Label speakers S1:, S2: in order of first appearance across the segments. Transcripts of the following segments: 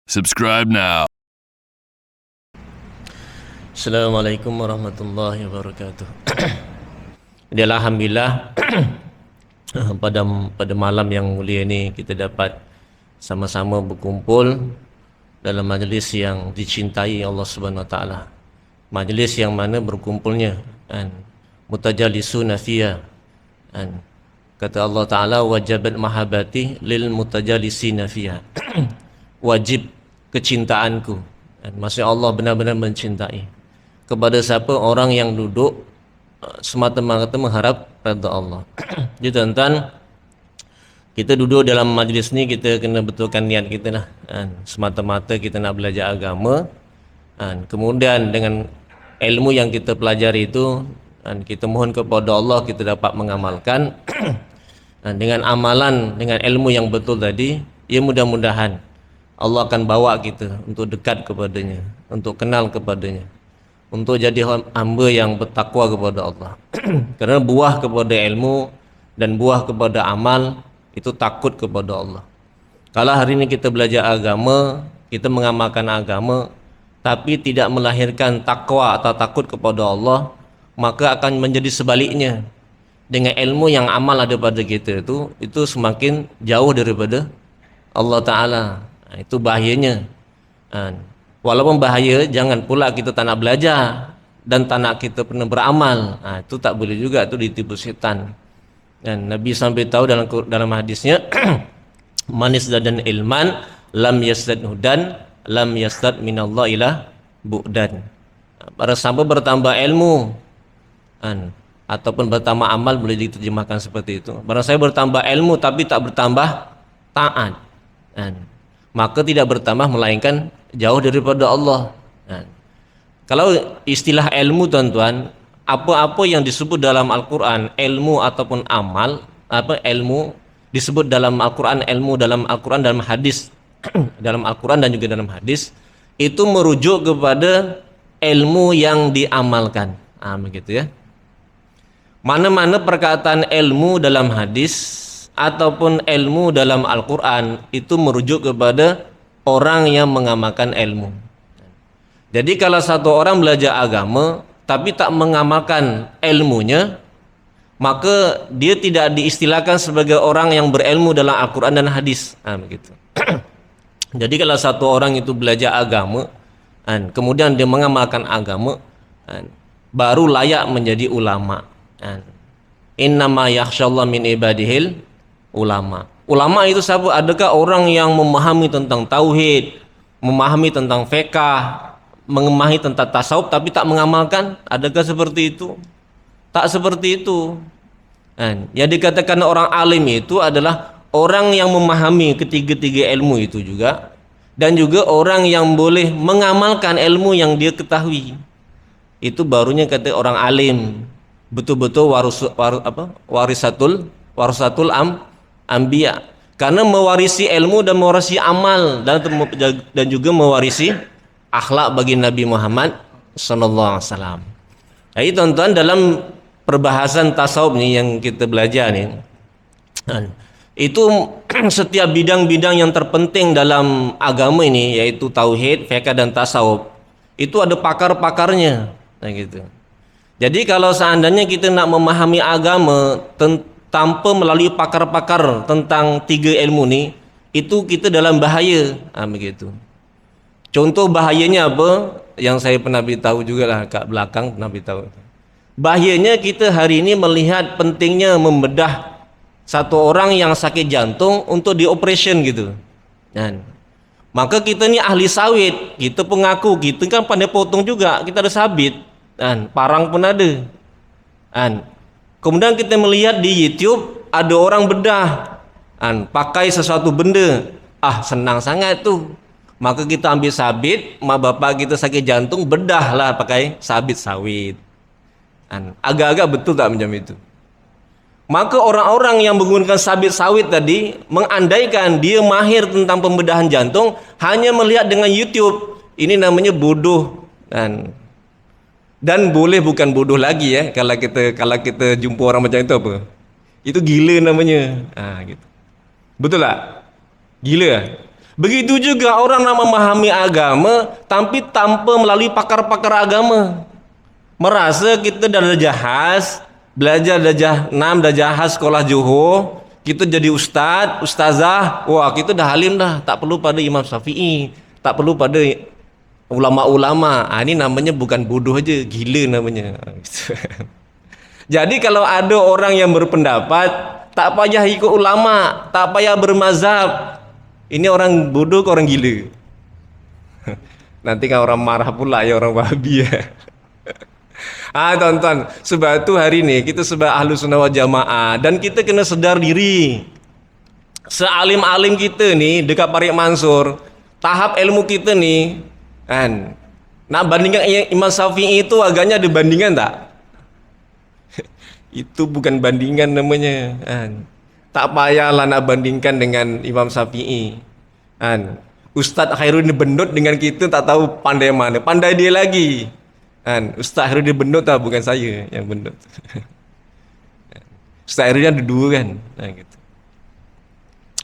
S1: Subscribe now.
S2: Assalamualaikum warahmatullahi wabarakatuh. Jadi alhamdulillah pada malam yang mulia ini kita dapat sama-sama berkumpul dalam majlis yang dicintai Allah Subhanahu wa taala. Majlis yang mana berkumpulnya mutajalisuna fiha. Kata Allah Taala, wajabat mahabbati lil mutajalisina fiha. Wajib kecintaanku. Maksudnya Allah benar-benar mencintai kepada siapa orang yang duduk semata-mata mengharap redha Allah. Jadi tuan-tuan, kita duduk dalam majlis ni kita kena betulkan niat kita lah. Semata-mata kita nak belajar agama. Kemudian dengan ilmu yang kita pelajari itu, kita mohon kepada Allah kita dapat mengamalkan. Dengan amalan, dengan ilmu yang betul tadi, ya mudah-mudahan Allah akan bawa kita untuk dekat kepadanya, untuk kenal kepadanya, untuk jadi hamba yang bertakwa kepada Allah. Kerana buah kepada ilmu dan buah kepada amal itu takut kepada Allah. Kalau hari ini kita belajar agama, kita mengamalkan agama, tapi tidak melahirkan takwa atau takut kepada Allah, maka akan menjadi sebaliknya. Dengan ilmu yang amal ada pada kita itu semakin jauh daripada Allah Ta'ala. Itu bahayanya. Walaupun bahaya, jangan pula kita tak nak belajar dan tak nak kita pernah beramal. Itu tak boleh juga, itu ditipu setan. Dan Nabi sampai tahu dalam hadisnya, man yazdadan ilman lam yazdad hudan lam yazdad minallah ila bu'dan. Para sahabat bertambah ilmu ataupun bertambah amal, boleh diterjemahkan seperti itu. Barang saya bertambah ilmu tapi tak bertambah taat, maka tidak bertambah melainkan jauh daripada Allah. Kalau istilah ilmu tuan-tuan, apa-apa yang disebut dalam Al-Quran ilmu ataupun amal, ilmu disebut dalam Al-Quran, ilmu dalam Al-Quran, dalam hadis dalam Al-Quran dan juga dalam hadis, itu merujuk kepada ilmu yang diamalkan. Begitu ya. Mana-mana perkataan ilmu dalam hadis ataupun ilmu dalam Al-Quran itu merujuk kepada orang yang mengamalkan ilmu. Jadi kalau satu orang belajar agama tapi tak mengamalkan ilmunya, maka dia tidak diistilahkan sebagai orang yang berilmu dalam Al-Quran dan hadis. Begitu. Jadi kalau satu orang itu belajar agama, kemudian dia mengamalkan agama, baru layak menjadi ulama. Innama yakhshallah min ibadihil ulama. Ulama itu siapa? Adakah orang yang memahami tentang tauhid, memahami tentang fiqh, memahami tentang tasawuf tapi tak mengamalkan? Adakah seperti itu? Tak seperti itu. Yang dikatakan orang alim itu adalah orang yang memahami ketiga-tiga ilmu itu juga, dan juga orang yang boleh mengamalkan ilmu yang dia ketahui. Itu barunya kata orang alim. Betul-betul warisatul anbiya. Karena mewarisi ilmu dan mewarisi amal dan juga mewarisi akhlak bagi Nabi Muhammad sallallahu alaihi wasallam. Jadi tuan-tuan, dalam perbahasan tasawuf ni yang kita belajar ni, itu setiap bidang-bidang yang terpenting dalam agama ini, yaitu tauhid, fiqh dan tasawuf, itu ada pakar-pakarnya, gitu. Jadi kalau seandainya kita nak memahami agama tanpa melalui pakar-pakar tentang tiga ilmu ni, itu kita dalam bahaya. Begitu. Contoh bahayanya apa? Yang saya pernah beritahu jugalah kat belakang, pernah beritahu. Bahayanya kita hari ini melihat pentingnya membedah satu orang yang sakit jantung untuk dioperasi gitu. Maka kita ni ahli sawit, kita pengaku kita kan pandai potong juga, kita ada sabit. Parang pun ada. Kemudian kita melihat di YouTube ada orang bedah, pakai sesuatu benda, senang sangat tu. Maka kita ambil sabit, mak bapak kita sakit jantung, bedahlah pakai sabit sawit. Agak-agak betul tak macam itu? Maka orang-orang yang menggunakan sabit sawit tadi mengandaikan dia mahir tentang pembedahan jantung hanya melihat dengan YouTube. Ini namanya bodoh. Dan boleh bukan bodoh lagi ya, kalau kita jumpa orang macam itu apa? Itu gila namanya. Gitu. Betul tak? Gila. Begitu juga orang nak memahami agama tapi tanpa melalui pakar-pakar agama. Merasa kita dah jahaz, belajar darjah 6, jahaz sekolah Johor, kita jadi ustaz, ustazah, wah kita dah alim dah, tak perlu pada Imam Syafi'i, tak perlu pada ulama-ulama. Ini namanya bukan bodoh aja, gila namanya. Jadi kalau ada orang yang berpendapat tak payah ikut ulama, tak payah bermazhab, ini orang bodoh ke orang gila? Nanti kan orang marah pula ya, orang Wahabi ya. Tuan-tuan, sebab itu hari ini kita sebagai ahlu sunnah wal jamaah, dan kita kena sedar diri. Sealim-alim kita ni dekat Parik Mansur, tahap ilmu kita ni kan, nak bandingkan Imam Syafi'i itu agaknya ada bandingan tak? Itu bukan bandingan namanya kan. Tak payahlah nak bandingkan dengan Imam Syafi'i kan. Ustaz Khairuddin Bendut dengan kita tak tahu pandai mana, pandai dia lagi kan. Ustaz Khairuddin Bendut tak, bukan saya yang bendut. Ustaz Khairuddin ada dua kan, gitu.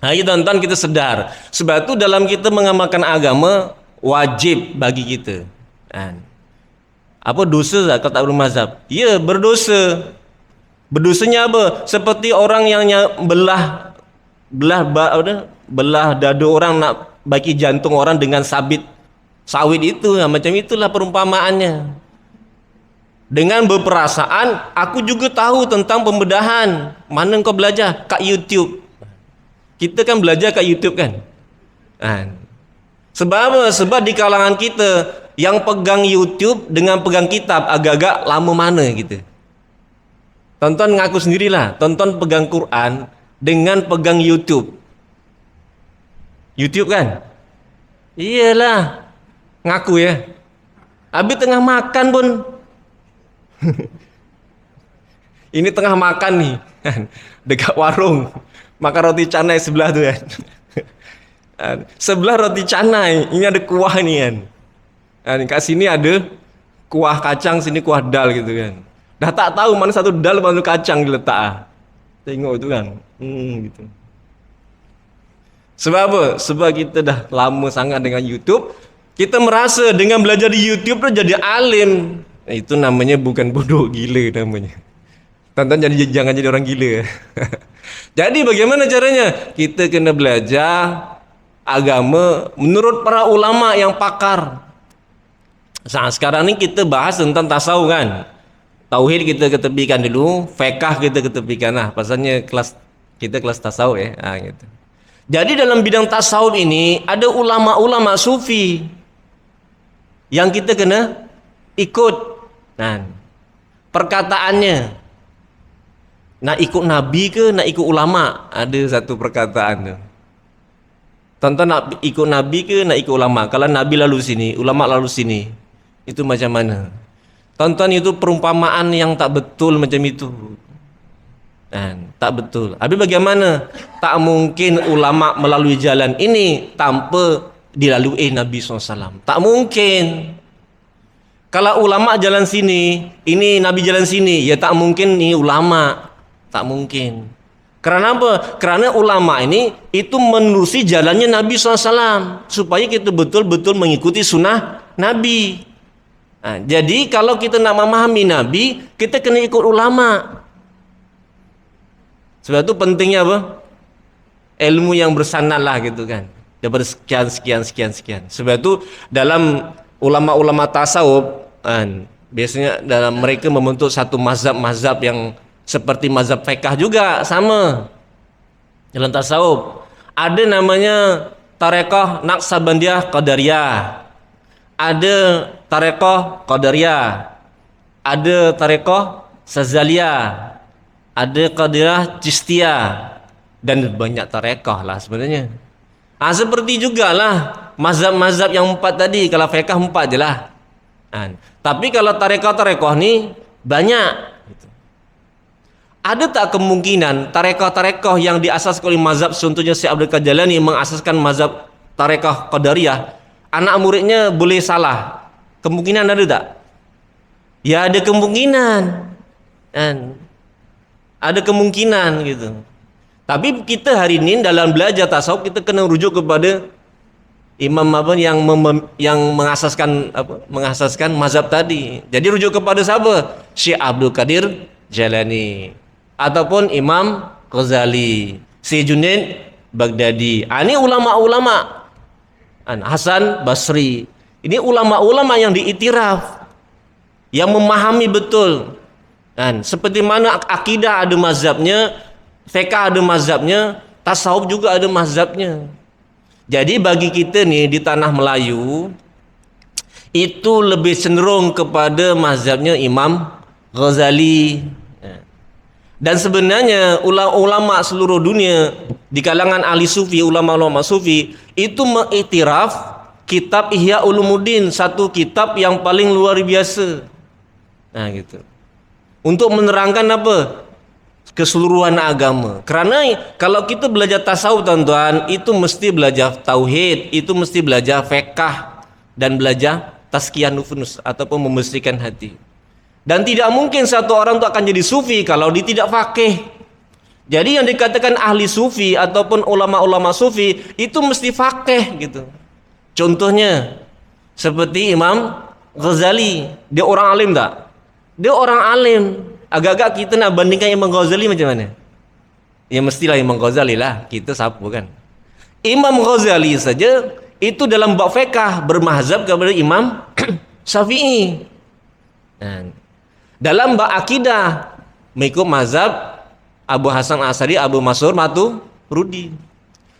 S2: Ya tuan-tuan, kita sedar. Sebab itu dalam kita mengamalkan agama wajib bagi kita kan. Apa dosa tak kalau tak bermazhab? Ya, berdosa. Berdosanya apa? Seperti orang yang belah dada orang nak bagi jantung orang dengan sabit sawit itu. Macam itulah perumpamaannya. Dengan berperasaan, aku juga tahu tentang pembedahan. Mana kau belajar? Kat YouTube. Kita kan belajar kat YouTube kan? Sebab apa? Sebab di kalangan kita yang pegang YouTube dengan pegang kitab agak-agak lama mana kita. Tonton ngaku sendirilah, tonton pegang Quran dengan pegang YouTube. YouTube kan? Iyalah, ngaku ya. Habis tengah makan pun. Ini tengah makan nih, dekat warung, makan roti canai sebelah tu kan. Sebelah roti canai, ini ada kuah nih kan. Kat sini ada kuah kacang, sini kuah dal gitu kan. Dah tak tahu mana satu dal, mana kacang diletak. Tengok tu kan. Gitu. Sebab apa? Sebab kita dah lama sangat dengan YouTube. Kita merasa dengan belajar di YouTube tu jadi alim. Itu namanya bukan bodoh, gila namanya. Tonton jangan jadi orang gila. Jadi bagaimana caranya? Kita kena belajar agama menurut para ulama yang pakar. Sekarang ni kita bahas tentang tasawuf kan. Tauhid kita ketepikan dulu, fiqh kita ketepikan lah. Pasalnya kita kelas tasawuf ya. Gitu. Jadi dalam bidang tasawuf ini ada ulama-ulama sufi yang kita kena ikut. Perkataannya. Nak ikut Nabi ke nak ikut ulama? Ada satu perkataan tu. Tonton nak ikut Nabi ke nak ikut ulama? Kalau Nabi lalu sini, ulama lalu sini, itu macam mana? Tonton, itu perumpamaan yang tak betul macam itu. Tak betul. Habis bagaimana? Tak mungkin ulama melalui jalan ini tanpa dilalui Nabi SAW. Tak mungkin. Kalau ulama jalan sini, ini Nabi jalan sini, ya tak mungkin ini ulama. Tak mungkin. Kerana apa? Kerana ulama ini itu menerusi jalannya Nabi SAW. Supaya kita betul-betul mengikuti sunnah Nabi. Jadi kalau kita nak memahami Nabi, kita kena ikut ulama. Sebab itu pentingnya apa? Ilmu yang bersanad lah gitu kan. Daripada sekian. Sebab itu dalam ulama-ulama tasawuf biasanya dalam mereka membentuk satu mazhab-mazhab yang seperti mazhab fiqh juga sama. Dalam tasawuf ada namanya tareqah Naqsabandiyah Qadariyah. Ada tareqah Qadariyah, ada tareqah Sazaliyah, ada Qadiriyah Chistiyah, dan banyak tareqah lah sebenarnya. Seperti jugalah mazhab-mazhab yang 4 tadi. Kalau fiqh 4 je lah. Tapi kalau tareqah-tareqah ni banyak. Ada tak kemungkinan tareqah-tareqah yang diasaskan oleh mazhab, contohnya Syekh Abdul Qadir Jailani mengasaskan mazhab tareqah Qadariyah, anak muridnya boleh salah? Kemungkinan ada tak? Ya ada kemungkinan. Ada kemungkinan gitu. Tapi kita hari ini dalam belajar tasawuf kita kena rujuk kepada imam apa yang mengasaskan mengasaskan mazhab tadi. Jadi rujuk kepada siapa? Syekh Abdul Qadir Jalani ataupun Imam Ghazali, Syekh Junaid Baghdadi. Ini ulama-ulama. Hasan Basri. Ini ulama-ulama yang diiktiraf, yang memahami betul. Seperti mana akidah ada mazhabnya, fiqh ada mazhabnya, tasawuf juga ada mazhabnya. Jadi bagi kita nih di tanah Melayu itu lebih cenderung kepada mazhabnya Imam Ghazali. Dan sebenarnya ulama seluruh dunia di kalangan ahli sufi, ulama-ulama sufi itu mengiktiraf kitab Ihya Ulumuddin, satu kitab yang paling luar biasa. Gitu. Untuk menerangkan apa? Keseluruhan agama. Karena kalau kita belajar tasawuf tuan-tuan, itu mesti belajar tauhid, itu mesti belajar fiqh dan belajar tazkiyah nufus ataupun membersihkan hati. Dan tidak mungkin satu orang itu akan jadi sufi kalau dia tidak faqih. Jadi yang dikatakan ahli sufi ataupun ulama-ulama sufi itu mesti faqih gitu. Contohnya seperti Imam Ghazali, dia orang alim tak? Dia orang alim. Agak-agak kita nak bandingkan Imam Ghazali macam mana? Ya mestilah Imam Ghazali lah. Kita siapa kan? Imam Ghazali saja itu dalam bab fiqh bermazhab kepada Imam Syafi'i. Dalam bab akidah mengikut mazhab Abu Hasan Asy'ari, Abu Mansur Maturidi.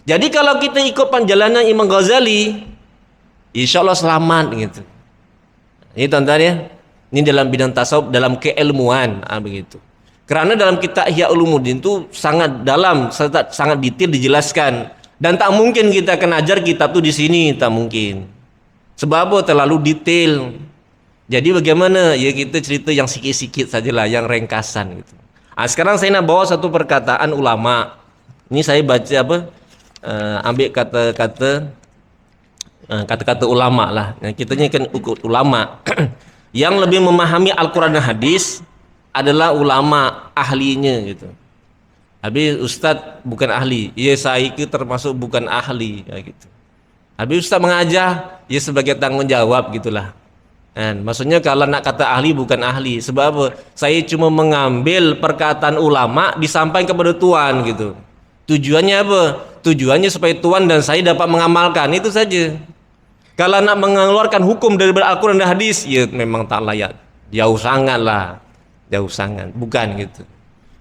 S2: Jadi kalau kita ikut perjalanan Imam Ghazali, insyaallah selamat gitu. Ini tuan-tuan ya. Ini dalam bidang tasawuf, dalam keilmuan begitu. Karena dalam kitab Ihya Ulumuddin itu sangat dalam, sangat detail dijelaskan. Dan tak mungkin kita akan ajar kitab itu di sini, tak mungkin. Sebab apa? Terlalu detail. Jadi bagaimana? Ya kita cerita yang sikit-sikit sajalah, yang ringkasan gitu. Sekarang saya nak bawa satu perkataan ulama. Ini saya baca ambil kata-kata ulama lah. Kita ni kan ikut ulama. Yang lebih memahami Al-Quran dan hadis adalah ulama ahlinya gitu. Habis ustaz bukan ahli. Ya saya ke termasuk bukan ahli gitu. Habis ustaz mengajar, ya sebagai tanggung jawab gitulah. Maksudnya kalau nak kata ahli bukan ahli. Sebab apa? Saya cuma mengambil perkataan ulama disampaikan kepada tuan gitu. Tujuannya apa? Tujuannya supaya tuan dan saya dapat mengamalkan, itu saja. Kalau nak mengeluarkan hukum dari Al-Quran dan hadis, ya memang tak layak. Jauh sangat lah. Jauh sangat. Bukan gitu.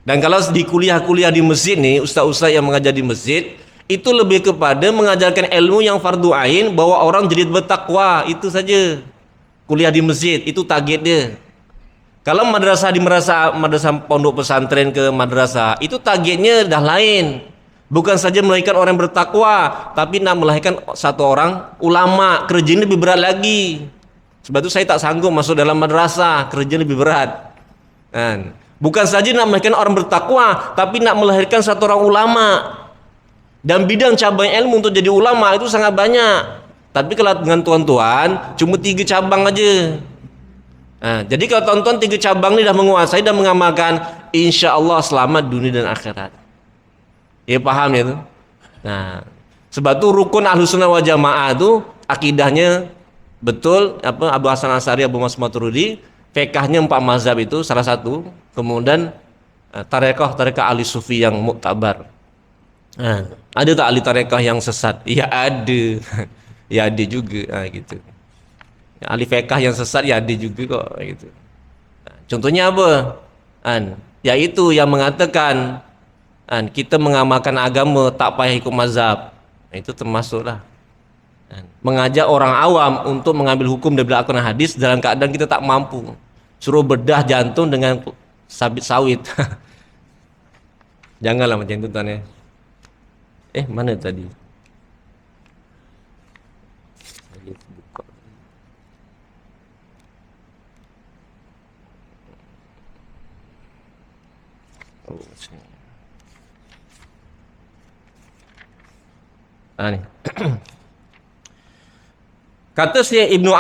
S2: Dan kalau di kuliah-kuliah di masjid nih, ustaz-ustaz yang mengajar di masjid, itu lebih kepada mengajarkan ilmu yang fardu ain, bahwa orang jadi bertakwa. Itu saja. Kuliah di masjid, itu target dia. Kalau madrasah madrasah pondok pesantren ke madrasah, itu targetnya dah lain. Bukan saja melahirkan orang bertakwa, tapi nak melahirkan satu orang ulama. Kerjanya lebih berat lagi. Sebab itu saya tak sanggup masuk dalam madrasah, kerja lebih berat. Bukan saja nak melahirkan orang bertakwa, tapi nak melahirkan satu orang ulama. Dan bidang cabang ilmu untuk jadi ulama itu sangat banyak. Tapi kalau dengan tuan-tuan cuma 3 cabang aja. Jadi kalau tuan-tuan 3 cabang ni dah menguasai dan mengamalkan, insya Allah selamat dunia dan akhirat. Ya paham ya tu? Sebab tu rukun Ahlussunnah wal Jamaah tu akidahnya betul, Abu Hasan Asy'ari, Abu Mansur Maturidi, fiqhnya 4 mazhab itu salah satu. Kemudian tarekah ahli sufi yang muktabar. Ada tak ahli tarekah yang sesat? Ya ada. Ya ada juga gitu. Ahli fiqh yang sesat ya ada juga kok gitu. Contohnya apa? Yaitu yang mengatakan kita mengamalkan agama tak payah ikut mazhab. Itu termasuklah mengajak orang awam untuk mengambil hukum dari Al-Quran hadis dalam keadaan kita tak mampu. Suruh bedah jantung dengan sabit sawit. Janganlah macam itu tuan ya. Mana tadi? Ni. Kata Syekh Ibnu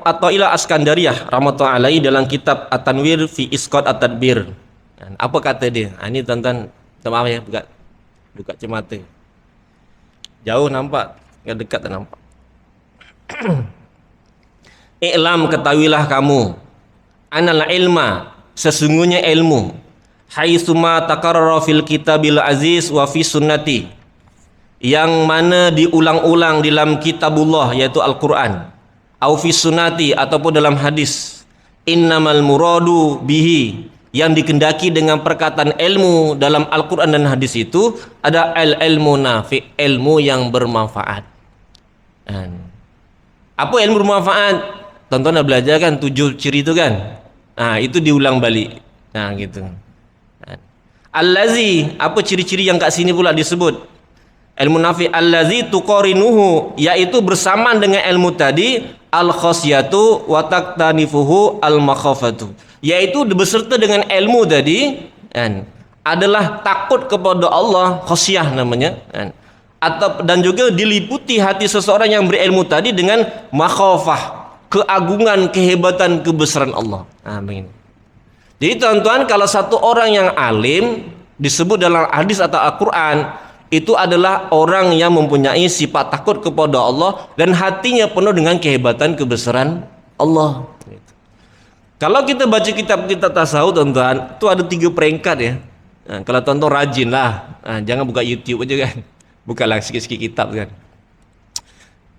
S2: Athaillah Askandariyah rahmatullahi alaihi dalam kitab At-Tanwir fi Isqat At-Tadbir. Apa kata dia? Ini tuan-tuan, maaf ya, buka cermata. Jauh nampak, dekat tak nampak. I'lam, ketahuilah kamu, anal ilma, sesungguhnya ilmu, haitsuma takarrara fil kitabil aziz wa fi sunnati, yang mana diulang-ulang dalam kitabullah yaitu Al-Quran, au fi sunnati ataupun dalam hadis, innamal muradu bihi, yang dikendaki dengan perkataan ilmu dalam Al-Quran dan hadis itu ada ilmu nafi, ilmu yang bermanfaat. Apa ilmu bermanfaat? Tonton dah belajar kan 7 ciri itu kan? Itu diulang balik. Gitu. Allazi, apa ciri-ciri yang kat sini pula disebut? Ilmu nafi allazi tuqarinuhu, yaitu bersamaan dengan ilmu tadi, al khasyatu wa taqtanifuhu al makhafatu, yaitu beserta dengan ilmu tadi adalah takut kepada Allah, khasyah namanya, atau dan juga diliputi hati seseorang yang berilmu tadi dengan makhafah, keagungan, kehebatan, kebesaran Allah. Amin. Jadi tuan-tuan, kalau satu orang yang alim disebut dalam hadis atau Al-Quran, itu adalah orang yang mempunyai sifat takut kepada Allah dan hatinya penuh dengan kehebatan, kebesaran Allah. Kalau kita baca kitab-kitab tasawuf, tuan-tuan, itu ada 3 peringkat ya. Kalau tuan-tuan rajin lah, jangan buka YouTube aja kan, bukalah sikit-sikit kitab kan.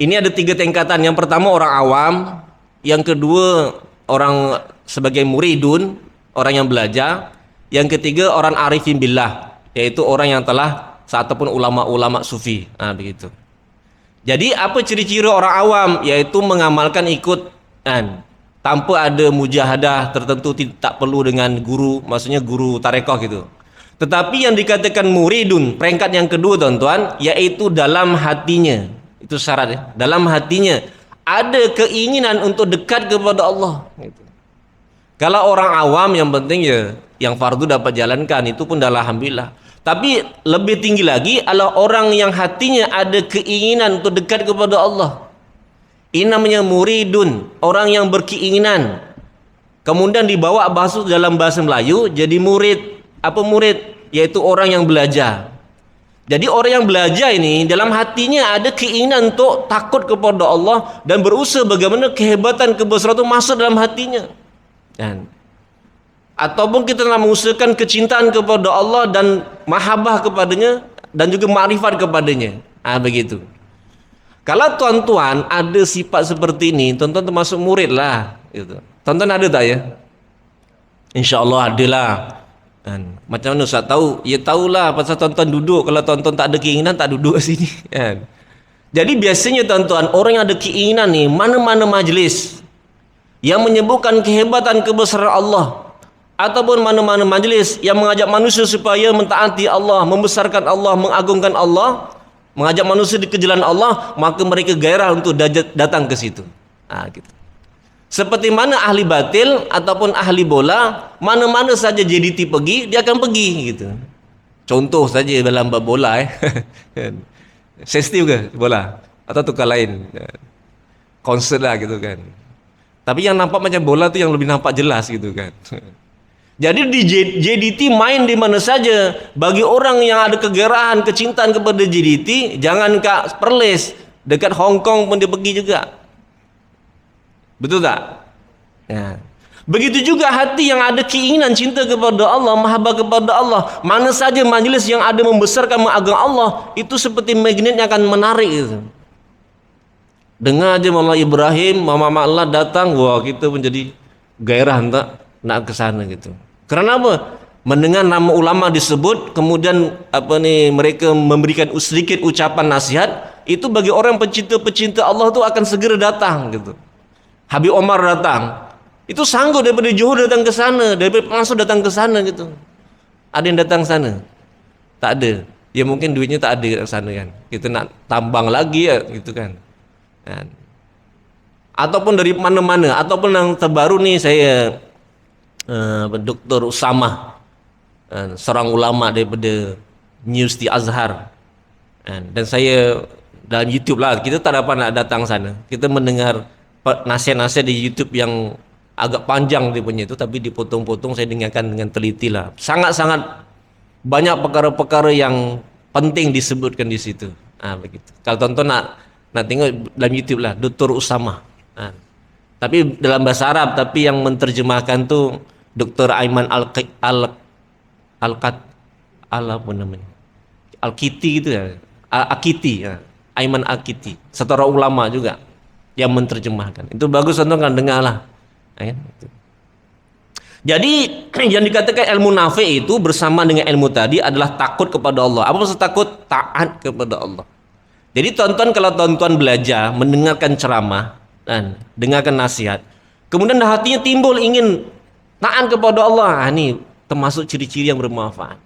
S2: Ini ada 3 tingkatan. Yang pertama orang awam, yang kedua orang sebagai muridun, orang yang belajar, yang ketiga orang arifin billah, yaitu orang yang telah ataupun ulama-ulama sufi. Begitu. Jadi apa ciri-ciri orang awam? Yaitu mengamalkan ikut tanpa ada mujahadah tertentu, tak perlu dengan guru, maksudnya guru tarekoh gitu. Tetapi yang dikatakan muridun, peringkat yang kedua tuan-tuan, yaitu dalam hatinya, itu syarat ya, dalam hatinya ada keinginan untuk dekat kepada Allah gitu. Kalau orang awam yang penting ya yang fardu dapat jalankan, itu pun dah alhamdulillah. Tapi lebih tinggi lagi adalah orang yang hatinya ada keinginan untuk dekat kepada Allah. Ini namanya muridun, orang yang berkeinginan. Kemudian dibawa bahasa dalam bahasa Melayu jadi murid. Apa murid? Yaitu orang yang belajar. Jadi orang yang belajar ini dalam hatinya ada keinginan untuk takut kepada Allah dan berusaha bagaimana kehebatan, kebesaran itu masuk dalam hatinya. Ataupun kita nak mengusahakan kecintaan kepada Allah dan mahabbah kepadanya dan juga makrifat kepadanya. Begitu. Kalau tuan-tuan ada sifat seperti ini, tuan-tuan termasuk murid lah gitu. Tuan-tuan ada tak ya? InsyaAllah ada lah. Macam mana Ustaz tahu? Ya tahulah, pasal tuan-tuan duduk. Kalau tuan-tuan tak ada keinginan, tak duduk ke sini. Jadi biasanya tuan-tuan, orang yang ada keinginan ni, mana-mana majlis yang menyebutkan kehebatan, kebesaran Allah, ataupun mana-mana majlis yang mengajak manusia supaya mentaati Allah, membesarkan Allah, mengagungkan Allah, mengajak manusia di ke jalan Allah, maka mereka gairah untuk datang ke situ. Gitu. Seperti mana ahli batil ataupun ahli bola, mana-mana saja JDT pergi, dia akan pergi gitu. Contoh saja dalam bab bola sensitif ke bola atau tukar lain, konsert lah gitu kan. Tapi yang nampak macam bola tu yang lebih nampak jelas gitu kan. Jadi di JDT main di mana saja. Bagi orang yang ada kegerahan, kecintaan kepada JDT, jangan kat Perlis, dekat Hong Kong pun dia pergi juga. Betul tak? Begitu juga hati yang ada keinginan cinta kepada Allah, mahabbah kepada Allah, mana saja majlis yang ada membesarkan, mengagungkan Allah, itu seperti magnet yang akan menarik itu. Dengar aja Maulana Ibrahim, Mama Allah datang, wah kita menjadi gairah nak ke sana gitu. Kerana apa? Mendengar nama ulama disebut, kemudian mereka memberikan sedikit ucapan nasihat, itu bagi orang pecinta Allah tu akan segera datang gitu. Habib Omar datang, itu sanggup daripada Johor datang ke sana, daripada Pelanso datang ke sana gitu. Ada yang datang sana? Tak ada. Ya mungkin duitnya tak ada ke sana kan. Kita nak tambang lagi ya gitu kan. Ataupun dari mana-mana, ataupun yang terbaru ni saya Dr. Usama, seorang ulama daripada Universiti Azhar, dan saya dalam YouTube lah, kita tak dapat nak datang sana, kita mendengar nasihat-nasihat di YouTube yang agak panjang dia punya itu, tapi dipotong-potong saya dengarkan dengan teliti lah. Sangat-sangat banyak perkara-perkara yang penting disebutkan di situ. Begitu. Kalau tonton nak Nak tengok dalam YouTube lah, Dr. Usama. Tapi dalam bahasa Arab, tapi yang menterjemahkan tu Dr. Aiman Al apa namanya? Al-Kiti gitu ya. Al-Akiti ya. Aiman Al-Kiti. Satu orang ulama juga yang menterjemahkan. Itu bagus, tonton kan, dengar lah. Jadi yang dikatakan ilmu nafi itu bersama dengan ilmu tadi adalah takut kepada Allah. Apa maksud takut? Taat kepada Allah. Jadi tonton, kalau tonton belajar, mendengarkan ceramah dan dengarkan nasihat, kemudian hatinya timbul ingin taat kepada Allah, ini termasuk ciri-ciri yang bermanfaat.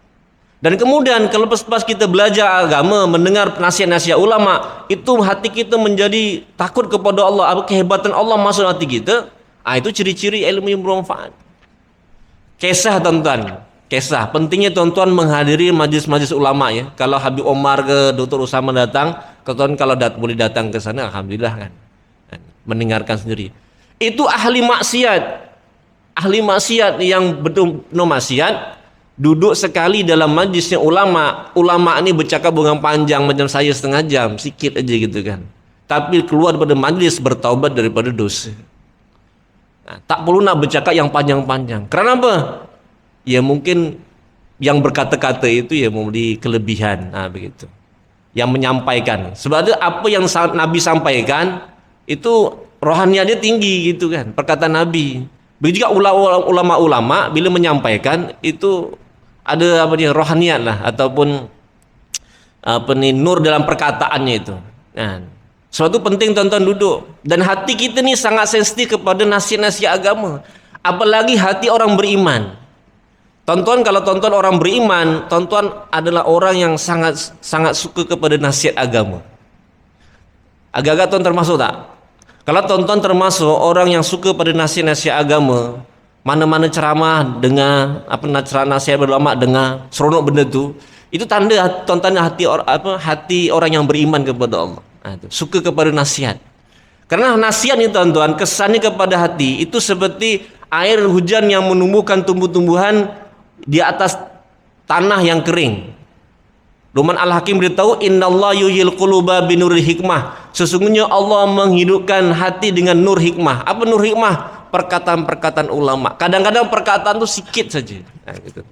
S2: Dan kemudian kalau pas kita belajar agama, mendengar nasihat-nasihat ulama, itu hati kita menjadi takut kepada Allah, kehebatan Allah masuk hati kita. Itu ciri-ciri ilmu yang bermanfaat. Kisah tuan-tuan, kisah pentingnya tuan-tuan menghadiri majlis-majlis ulama ya. Kalau Habib Omar ke Dr. Usama datang, tuan kalau boleh datang ke sana, alhamdulillah kan, mendengarkan sendiri. Itu ahli maksiat yang betul maksiat, duduk sekali dalam majlisnya ulama ini bercakap dengan panjang macam saya setengah jam, sikit aja gitu kan. Tapi keluar pada majlis bertaubat daripada dosa. Tak perlu nak bercakap yang panjang-panjang. Kerana apa? Ya mungkin yang berkata-kata itu ya memberi kelebihan, begitu. Yang menyampaikan. Sebab itu apa yang Nabi sampaikan itu rohaniatnya tinggi gitu kan. Perkataan Nabi. Begitu juga ulama-ulama bila menyampaikan itu ada rohaniat lah, ataupun nur dalam perkataannya itu. Suatu penting tuan-tuan duduk, dan hati kita ni sangat sensitif kepada nasihat-nasihat agama, apalagi hati orang beriman. Tuan-tuan, kalau tuan-tuan orang beriman, tuan-tuan adalah orang yang sangat suka kepada nasihat agama. Agak-agak tuan termasuk tak? Kalau tuan-tuan termasuk orang yang suka pada nasihat-nasihat agama, mana-mana ceramah dengar, nasihat ulama dengar, seronok benda tu, itu tanda tuan-tuan hati orang yang beriman kepada Allah. Suka kepada nasihat. Karena nasihat ni tuan-tuan, kesannya kepada hati itu seperti air hujan yang menumbuhkan tumbuh-tumbuhan di atas tanah yang kering. Luqman Al-Hakim beritahu, innallaha yuhyil quluba binuril hikmah. Sesungguhnya Allah menghidupkan hati dengan nur hikmah. Apa nur hikmah? Perkataan-perkataan ulama. Kadang-kadang perkataan tu sikit saja. Gitu.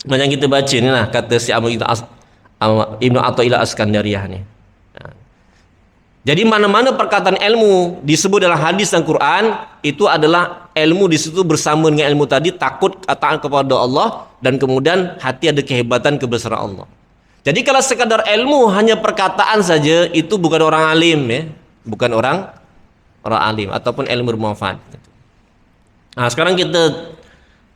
S2: Macam kita baca ni lah, kata si Ibnu Athaillah Askandariyah ni. Jadi mana-mana perkataan ilmu disebut dalam hadis dan Quran, itu adalah ilmu di situ bersama dengan ilmu tadi, takut taat kepada Allah, dan kemudian hati ada kehebatan kebesaran Allah. Jadi kalau sekadar ilmu hanya perkataan saja, itu bukan orang alim ya, bukan orang alim ataupun ilmu bermanfaat. Sekarang kita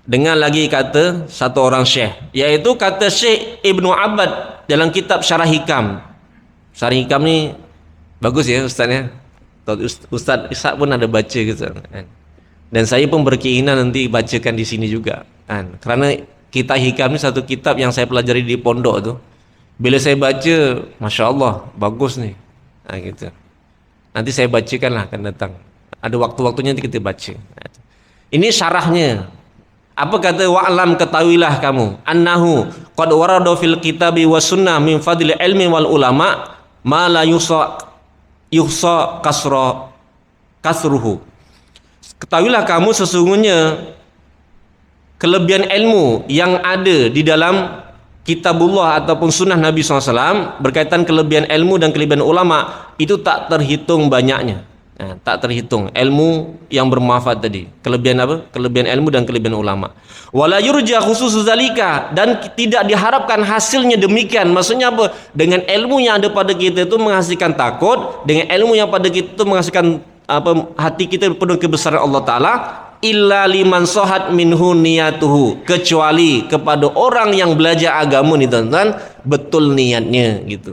S2: dengar lagi kata satu orang syekh, yaitu kata Syekh Ibnu Abbad dalam kitab Syarah Hikam. Syarah Hikam ni bagus ya ustaznya. Ustaz Ishak pun ada baca gitu kan. Dan saya pun berkeinginan nanti bacakan di sini juga kan. Kerana kitab Hikam ni satu kitab yang saya pelajari di pondok tu. Bila saya baca, Masya Allah, bagus nih. Gitu. Nanti saya bacakan lah akan datang. Ada waktu-waktunya nanti kita baca. Ini syarahnya. Apa kata? Wa'lam, ketahuilah kamu, annahu qad warada fil kitabi was sunnah min fadli ilmi wal ulama ma la yusa kasruhu. Ketahuilah kamu sesungguhnya kelebihan ilmu yang ada di dalam kitabullah ataupun sunnah Nabi SAW berkaitan kelebihan ilmu dan kelebihan ulama itu tak terhitung banyaknya. Tak terhitung ilmu yang bermanfaat tadi. Kelebihan apa? Kelebihan ilmu dan kelebihan ulama. Wala yurja khusus zalika, dan tidak diharapkan hasilnya demikian. Maksudnya apa? Dengan ilmu yang ada pada kita itu menghasilkan takut, dengan ilmu yang pada kita itu menghasilkan hati kita penuh kebesaran Allah Ta'ala, illa liman sohat minhu niyatuhu, kecuali kepada orang yang belajar agama ni tuan-tuan betul niatnya gitu.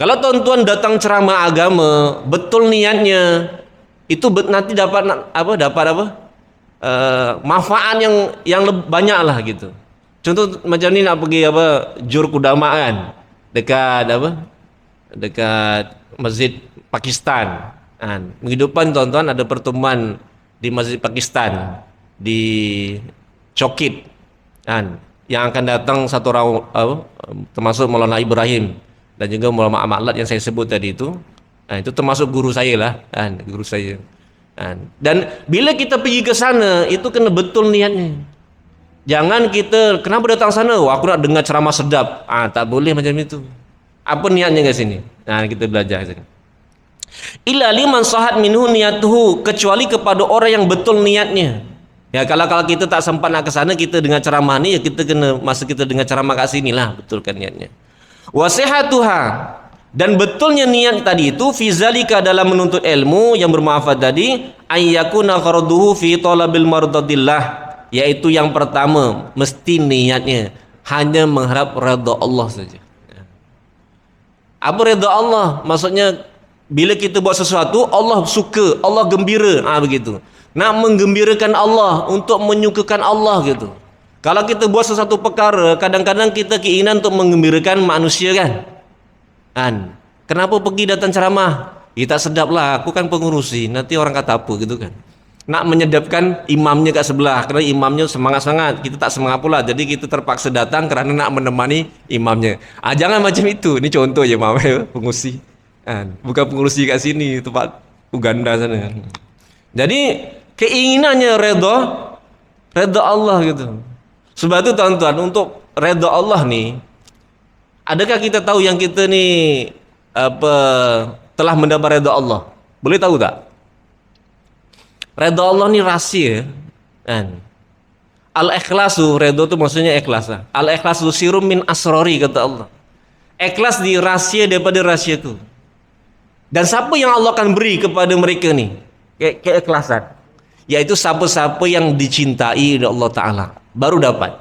S2: Kalau tuan-tuan datang ceramah agama betul niatnya, itu nanti dapat manfaat yang banyak lah gitu. Contoh macam ni, nak pergi Jur Kudama kan, dekat Masjid Pakistan kan. Minggu depan tuan-tuan ada pertemuan di Masjid Pakistan di Chokit kan, yang akan datang satu orang termasuk Maulana Ibrahim dan juga Maulana Ahmad Lat yang saya sebut tadi itu Itu termasuk guru saya lah, guru saya. Dan bila kita pergi ke sana, itu kena betul niatnya. Jangan kita, kenapa datang sana? Wah, aku nak dengar ceramah sedap. Tak boleh macam itu. Apa niatnya ke sini? Kita belajar sini. Illa liman sahat minhu niyatuhu, kecuali kepada orang yang betul niatnya. Ya, kalau kita tak sempat nak ke sana, kita dengar ceramah ni, ya kita kena, masa kita dengar ceramah kat sini lah, betulkan niatnya. Wasihatuha, dan betulnya niat tadi itu fi zalika, dalam menuntut ilmu yang bermanfaat tadi, ayyakuna qarduhu fi talabil mardadillah, yaitu yang pertama mesti niatnya hanya mengharap redha Allah saja. Apa redha Allah? Maksudnya bila kita buat sesuatu Allah suka, Allah gembira, begitu. Nak menggembirakan Allah, untuk menyukakan Allah gitu. Kalau kita buat sesuatu perkara, kadang-kadang kita keinginan untuk menggembirakan manusia kan. Kenapa pergi datang ceramah? Tak sedap lah, aku kan pengurusi, nanti orang kata apa gitu kan. Nak menyedapkan imamnya kat sebelah, kerana imamnya semangat-semangat, kita tak semangat pula, jadi kita terpaksa datang kerana nak menemani imamnya. Jangan macam itu. Ini contoh je maaf ya, pengurusi. Bukan pengurusi kat sini, tempat Uganda sana. Jadi keinginannya redha Allah gitu. Sebab itu tuan-tuan, untuk redha Allah ni, adakah kita tahu yang kita ni telah mendapat redha Allah? Boleh tahu tak? Redha Allah ni rahsia kan. Al-ikhlasu, redha tu maksudnya ikhlas lah. Al-ikhlasu sirum min asrori, kata Allah. Ikhlas di rahsia daripada rahsiaku. Dan siapa yang Allah akan beri kepada mereka ni keikhlasan? Yaitu siapa-siapa yang dicintai oleh Allah Ta'ala, baru dapat.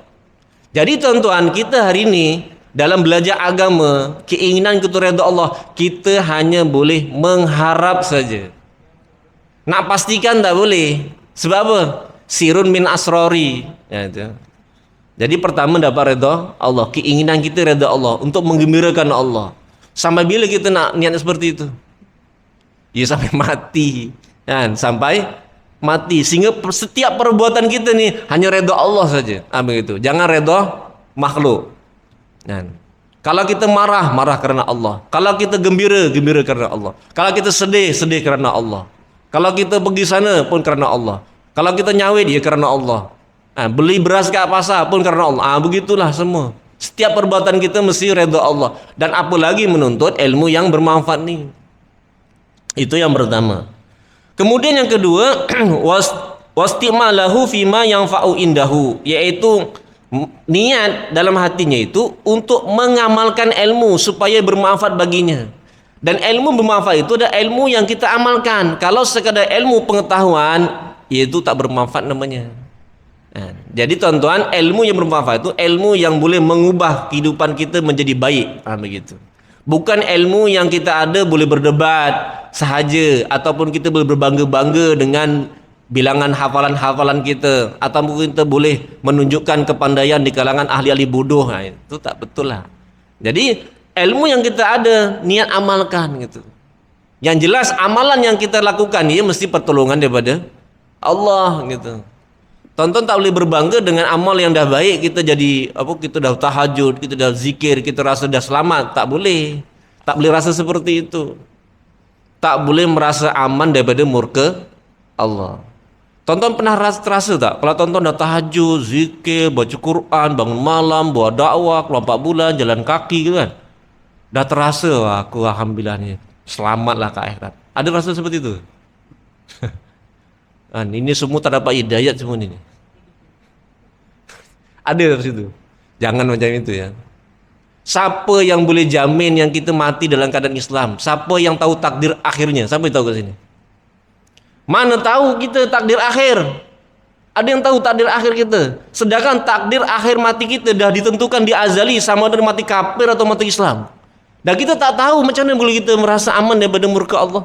S2: Jadi tuan-tuan, kita hari ini dalam belajar agama, keinginan kita redha Allah, kita hanya boleh mengharap saja. Nak pastikan tak boleh. Sebab apa? Sirun min asrori. Jadi pertama dapat redha Allah, keinginan kita redha Allah, untuk menggembirakan Allah. Sampai bila kita nak niat seperti itu? Ya sampai mati kan, sampai mati, sehingga setiap perbuatan kita ni hanya redha Allah saja. Begitu. Jangan redha makhluk kan. Kalau kita marah kerana Allah. Kalau kita gembira kerana Allah. Kalau kita sedih kerana Allah. Kalau kita pergi sana pun kerana Allah. Kalau kita nyawit, ya kerana Allah. Beli beras kat pasar pun kerana Allah. Begitulah semua. Setiap perbuatan kita mesti redha Allah. Dan apa lagi menuntut ilmu yang bermanfaat ni. Itu yang pertama. Kemudian yang kedua, wastimalahu fima yanfa'u indahu, yaitu niat dalam hatinya itu untuk mengamalkan ilmu supaya bermanfaat baginya. Dan ilmu bermanfaat itu adalah ilmu yang kita amalkan. Kalau sekadar ilmu pengetahuan, itu tak bermanfaat namanya. Jadi tuan-tuan, ilmu yang bermanfaat itu ilmu yang boleh mengubah kehidupan kita menjadi baik. Begitu. Bukan ilmu yang kita ada boleh berdebat sahaja, ataupun kita boleh berbangga-bangga dengan bilangan hafalan-hafalan kita, atau mungkin kita boleh menunjukkan kepandaian di kalangan ahli-ahli bodoh. Itu tak betul lah. Jadi ilmu yang kita ada, niat amalkan gitu. Yang jelas amalan yang kita lakukan ia mesti pertolongan daripada Allah gitu. Tonton tak boleh berbangga dengan amal yang dah baik, kita jadi kita dah tahajud, kita dah zikir, kita rasa dah selamat. Tak boleh. Tak boleh rasa seperti itu. Tak boleh merasa aman daripada murka Allah. Tonton pernah terasa tak? Kalau tonton dah tahajud, zikir, baca Quran, bangun malam, buat dakwah, keluar 4 bulan, jalan kaki gitu kan. Dah terasa, aku alhamdulillah ni selamatlah ke akhirat. Ada rasa seperti itu? Ini semua tak dapat hidayat semua ni. Ada dari situ. Jangan macam itu ya. Siapa yang boleh jamin yang kita mati dalam keadaan Islam? Siapa yang tahu takdir akhirnya? Siapa yang tahu kat sini? Mana tahu kita takdir akhir? Ada yang tahu takdir akhir kita? Sedangkan takdir akhir mati kita dah ditentukan di azali, sama ada mati kafir atau mati Islam. Dan kita tak tahu macam mana boleh kita merasa aman daripada murka Allah.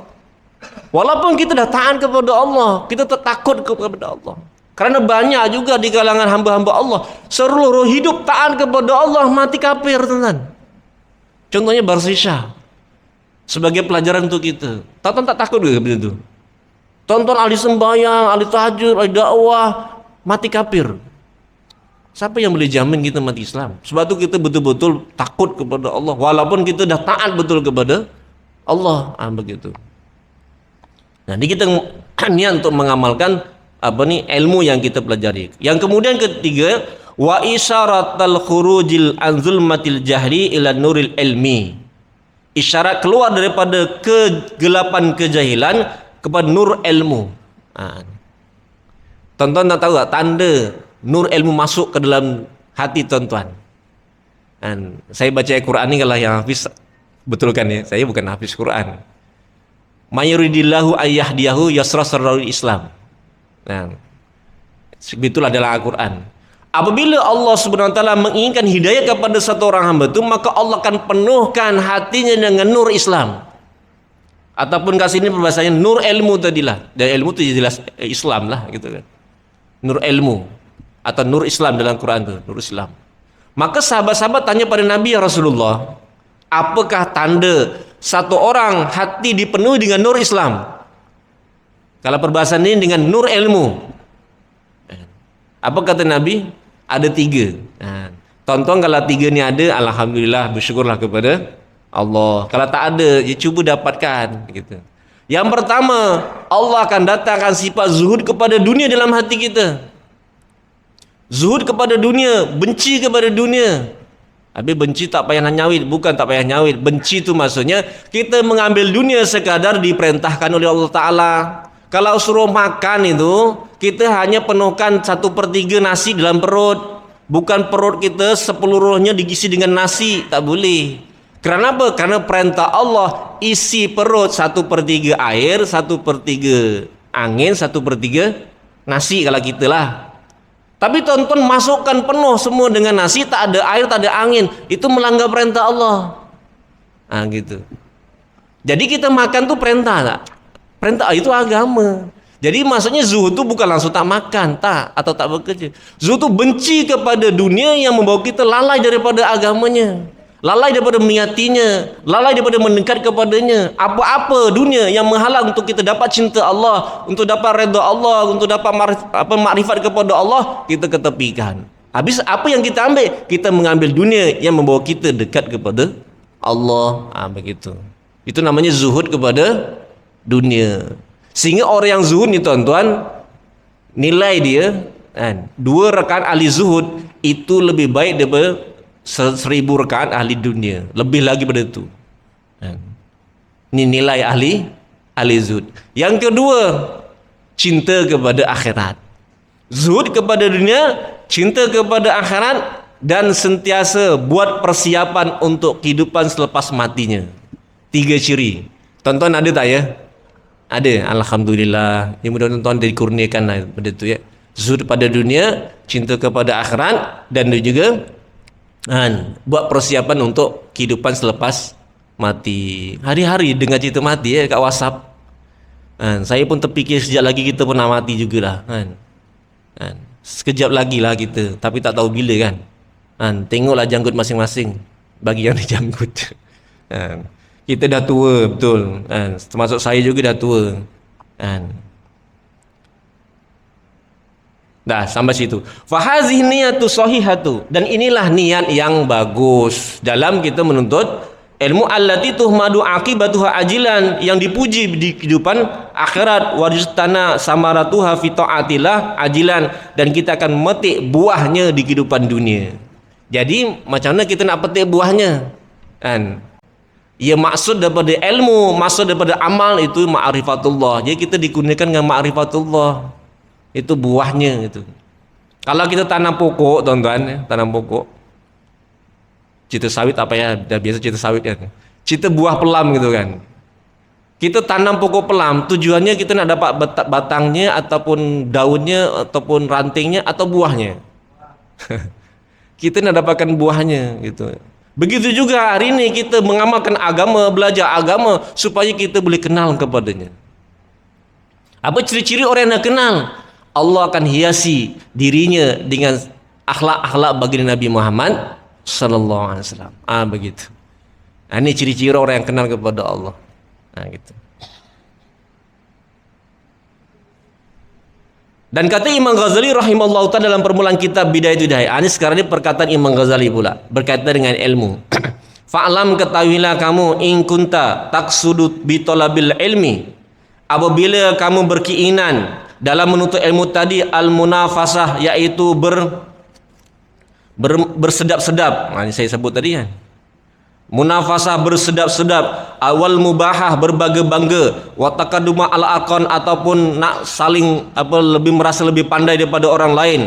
S2: Walaupun kita dah taat kepada Allah, kita tak takut kepada Allah. Kerana banyak juga di kalangan hamba-hamba Allah seluruh hidup taat kepada Allah, mati kafir, teman-teman. Contohnya Barsisha. Sebagai pelajaran untuk kita. Tonton tak takut ke begitu itu? Tonton ahli sembahyang, ahli tahajud, ahli dakwah, mati kafir. Siapa yang boleh jamin kita mati Islam? Sebab itu kita betul-betul takut kepada Allah, walaupun kita dah taat betul kepada Allah. Begitu. Nah, ini kita niat untuk mengamalkan ilmu yang kita pelajari. Yang kemudian ketiga, wa isyaratal khurujil an zulmatil jahli ila nuril ilmi. Isyarat keluar daripada kegelapan kejahilan kepada nur ilmu. Tuan-tuan tak tahu tak tanda nur ilmu masuk ke dalam hati tuan-tuan? Saya baca Al-Quran ni, kalau yang hafiz betulkan ya, saya bukan hafiz Quran. Mayuridillahu ayyahdiyahu yasra sarrul Islam. Begitulah dalam Al-Quran. Apabila Allah Subhanahu wa taala menginginkan hidayah kepada satu orang hamba itu, maka Allah akan penuhkan hatinya dengan nur Islam. Ataupun kat sini perbahasannya nur ilmu tadilah. Dan ilmu itu jelas Islam lah gitu kan. Nur ilmu atau nur Islam dalam Quran itu, nur Islam. Maka sahabat-sahabat tanya pada Nabi, ya Rasulullah, apakah tanda satu orang hati dipenuhi dengan nur Islam? Kalau perbahasan ini dengan nur ilmu. Apa kata Nabi? Ada 3. Tonton kalau 3 ni ada, alhamdulillah, bersyukurlah kepada Allah. Kalau tak ada, ya cuba dapatkan gitu. Yang pertama, Allah akan datangkan sifat zuhud kepada dunia dalam hati kita. Zuhud kepada dunia, benci kepada dunia. Habis benci tak payah nyawit, bukan tak payah nyawit. Benci tu maksudnya kita mengambil dunia sekadar diperintahkan oleh Allah Ta'ala. Kalau suruh makan itu, kita hanya penuhkan 1/3 nasi dalam perut. Bukan perut kita sepeluruhnya diisi dengan nasi, tak boleh. Kerana apa? Karena perintah Allah, isi perut 1/3 air, 1/3 angin, 1/3 nasi kalau kita lah. Tapi tuan-tuan masukkan penuh semua dengan nasi, tak ada air, tak ada angin, itu melanggar perintah Allah. Gitu. Jadi kita makan tu perintah tak? Perintah itu agama. Jadi maksudnya zuhud tu bukan langsung tak makan, tak, atau tak bekerja. Zuhud tu benci kepada dunia yang membawa kita lalai daripada agamanya, lalai daripada meniatinya, lalai daripada mendekat kepadanya. Apa-apa dunia yang menghalang untuk kita dapat cinta Allah, untuk dapat redha Allah, untuk dapat makrifat kepada Allah, kita ketepikan. Habis apa yang kita ambil? Kita mengambil dunia yang membawa kita dekat kepada Allah. Begitu. Itu namanya zuhud kepada dunia. Sehingga orang yang zuhud ni tuan-tuan, nilai dia 2 rakaat ahli zuhud itu lebih baik daripada 1000 rakaat ahli dunia. Lebih lagi pada itu. Ini nilai ahli zuhud. Yang kedua, cinta kepada akhirat. Zuhud kepada dunia, cinta kepada akhirat, dan sentiasa buat persiapan untuk kehidupan selepas matinya. 3 ciri. Tuan-tuan ada tak ya? Ada, alhamdulillah. Ya, mudah-mudahan tuan dikurniakan lah pada itu ya. Zuhud pada dunia, cinta kepada akhirat, dan juga buat persiapan untuk kehidupan selepas mati. Hari-hari dengar cerita mati kat WhatsApp. Saya pun terfikir sekejap lagi kita pun nak mati jugalah. Sekejap lagi lah kita, tapi tak tahu bila kan. Tengoklah janggut masing-masing bagi yang dijanggut. Kita dah tua betul, termasuk saya juga dah tua. Dah sampai situ. Fahazih niyatu sahihatu, dan inilah niat yang bagus dalam kita menuntut ilmu. Allati tuhmadu aqibatuha ajilan, yang dipuji di kehidupan akhirat. Wajtana samaratuha fi taatillah ajilan, dan kita akan memetik buahnya di kehidupan dunia. Jadi macam mana kita nak petik buahnya? Ya, maksud daripada ilmu, maksud daripada amal itu ma'rifatullah. Jadi kita dikurniakan dengan ma'rifatullah. Itu buahnya itu. Kalau kita tanam pokok, tuan-tuan, tanam pokok. Cerita sawit apa ya? Dah biasa cerita sawit kan. Cerita buah pelam gitu kan. Kita tanam pokok pelam, tujuannya kita nak dapat batangnya ataupun daunnya ataupun rantingnya atau buahnya. Kita nak dapatkan buahnya gitu. Begitu juga hari ini kita mengamalkan agama, belajar agama supaya kita boleh kenal kepadanya. Apa ciri-ciri orang yang nak kenal? Allah akan hiasi dirinya dengan akhlak-akhlak baginda Nabi Muhammad sallallahu alaihi wasallam. Begitu. Ini ciri-ciri orang yang kenal kepada Allah. Gitu. Dan kata Imam Ghazali rahimahullah ta'ala dalam permulaan kitab Bidayatul Hidayah. Ini sekarang ini perkataan Imam Ghazali pula berkaitan dengan ilmu. Fa'lam, ketahuilah kamu, in kunta taqsudu bi talabil ilmi, apabila kamu berkeinginan dalam menuntut ilmu tadi, al munafasah, yaitu bersedap-sedap. Ini saya sebut tadi kan. Munafasah, bersedap-sedap, awal mubahah, berbangga-bangga, wa taqadduma ala aqon, ataupun nak saling lebih merasa lebih pandai daripada orang lain,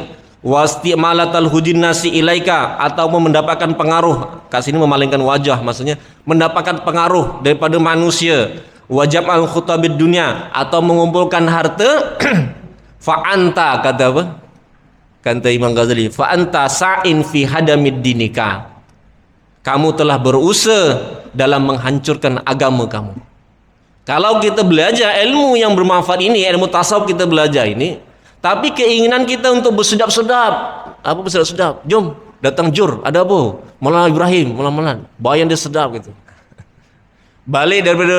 S2: wa istimalatal hujin nasi ilaika, ataupun mendapatkan pengaruh, kat sini memalingkan wajah, maksudnya mendapatkan pengaruh daripada manusia, wa jam'al khutabid dunia, atau mengumpulkan harta. Fa anta, kata apa? Kata Imam Ghazali, fa anta sa'in fi hadamid dinika, kamu telah berusaha dalam menghancurkan agama kamu. Kalau kita belajar ilmu yang bermanfaat ini, ilmu tasawuf kita belajar ini, tapi keinginan kita untuk bersedap-sedap, apa bersedap-sedap? Jom datang jur, ada apa? Maulana Ibrahim, Maulana bayan dia sedap gitu. Balik daripada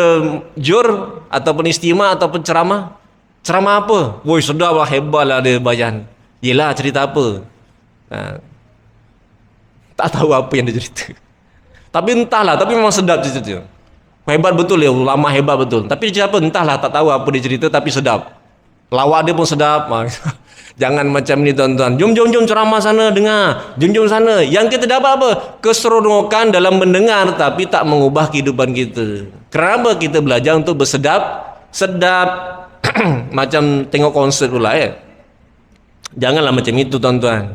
S2: jur ataupun istimewa ataupun ceramah, ceramah apa? Woi, sedap lah, hebat lah dia bayan. Yelah, cerita apa? Tak tahu apa yang dia cerita. Tapi entahlah, tapi memang sedap cerita. Hebat betul ya, ulama hebat betul. Tapi dia apa? Entahlah, tak tahu apa dia cerita, tapi sedap. Lawak dia pun sedap. Jangan macam ni tuan-tuan. Jom ceramah sana dengar. Jom sana. Yang kita dapat apa? Keseronokan dalam mendengar, tapi tak mengubah kehidupan kita. Kenapa kita belajar untuk bersedap? Sedap. Macam tengok konsert pula ya. Janganlah macam itu tuan-tuan.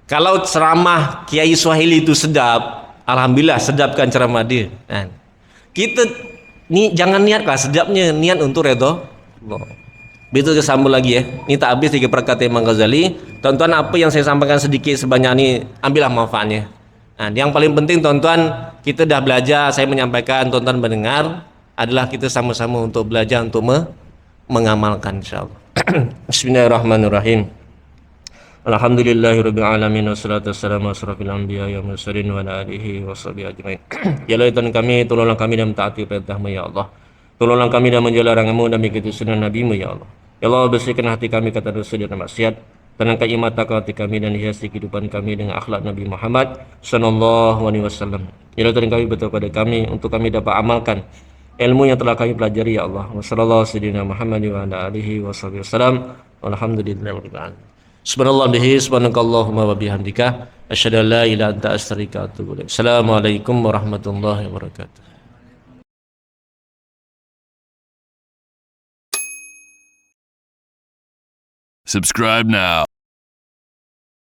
S2: Kalau ceramah Kiai Swahili itu sedap, alhamdulillah, sedapkan ceramah dia. Kita ni jangan niatlah sedapnya, niat untuk redha Allah. Betul, kita sambung lagi ya. Ini tak habis tiga perkata Imam Ghazali. Tuan-tuan, apa yang saya sampaikan sedikit sebanyak ini, ambillah manfaatnya. Yang paling penting tuan-tuan, kita dah belajar, saya menyampaikan, tuan-tuan mendengar, adalah kita sama-sama untuk belajar untuk mengamalkan insyaallah. Bismillahirrahmanirrahim. Alhamdulillahirabbil alamin, wassalatu wassalamu ala asyrafil anbiya'i wal mursalin wa ala alihi washabihi ajmain. Ya Allah Tuhan kami, tolonglah kami dalam taati perintah-Mu ya Allah. Tolonglah kami dalam menjaga larangan-Mu dan mengikuti sunnah Nabi-Mu ya Allah. Ya Allah, bersihkan hati kami kata dosa dan maksiat. Tenangkan iman takwa hati kami dan hiasi kehidupan kami dengan akhlak Nabi Muhammad sallallahu alaihi wasallam. Ya Allah Tuhan kami, betul pada kami untuk kami dapat amalkan ilmu yang telah kami pelajari ya Allah. Wassallallahu sayyidina Muhammad wa ala alihi wasallam. Walhamdulillahirabbil alamin. Subhanallah bihi, subhanakallahumma wa bihamdika, asyhadu an la ilaha illa anta, astaghfiruka wa atubu ilaik. Assalamualaikum warahmatullahi wabarakatuh.
S1: Subscribe now.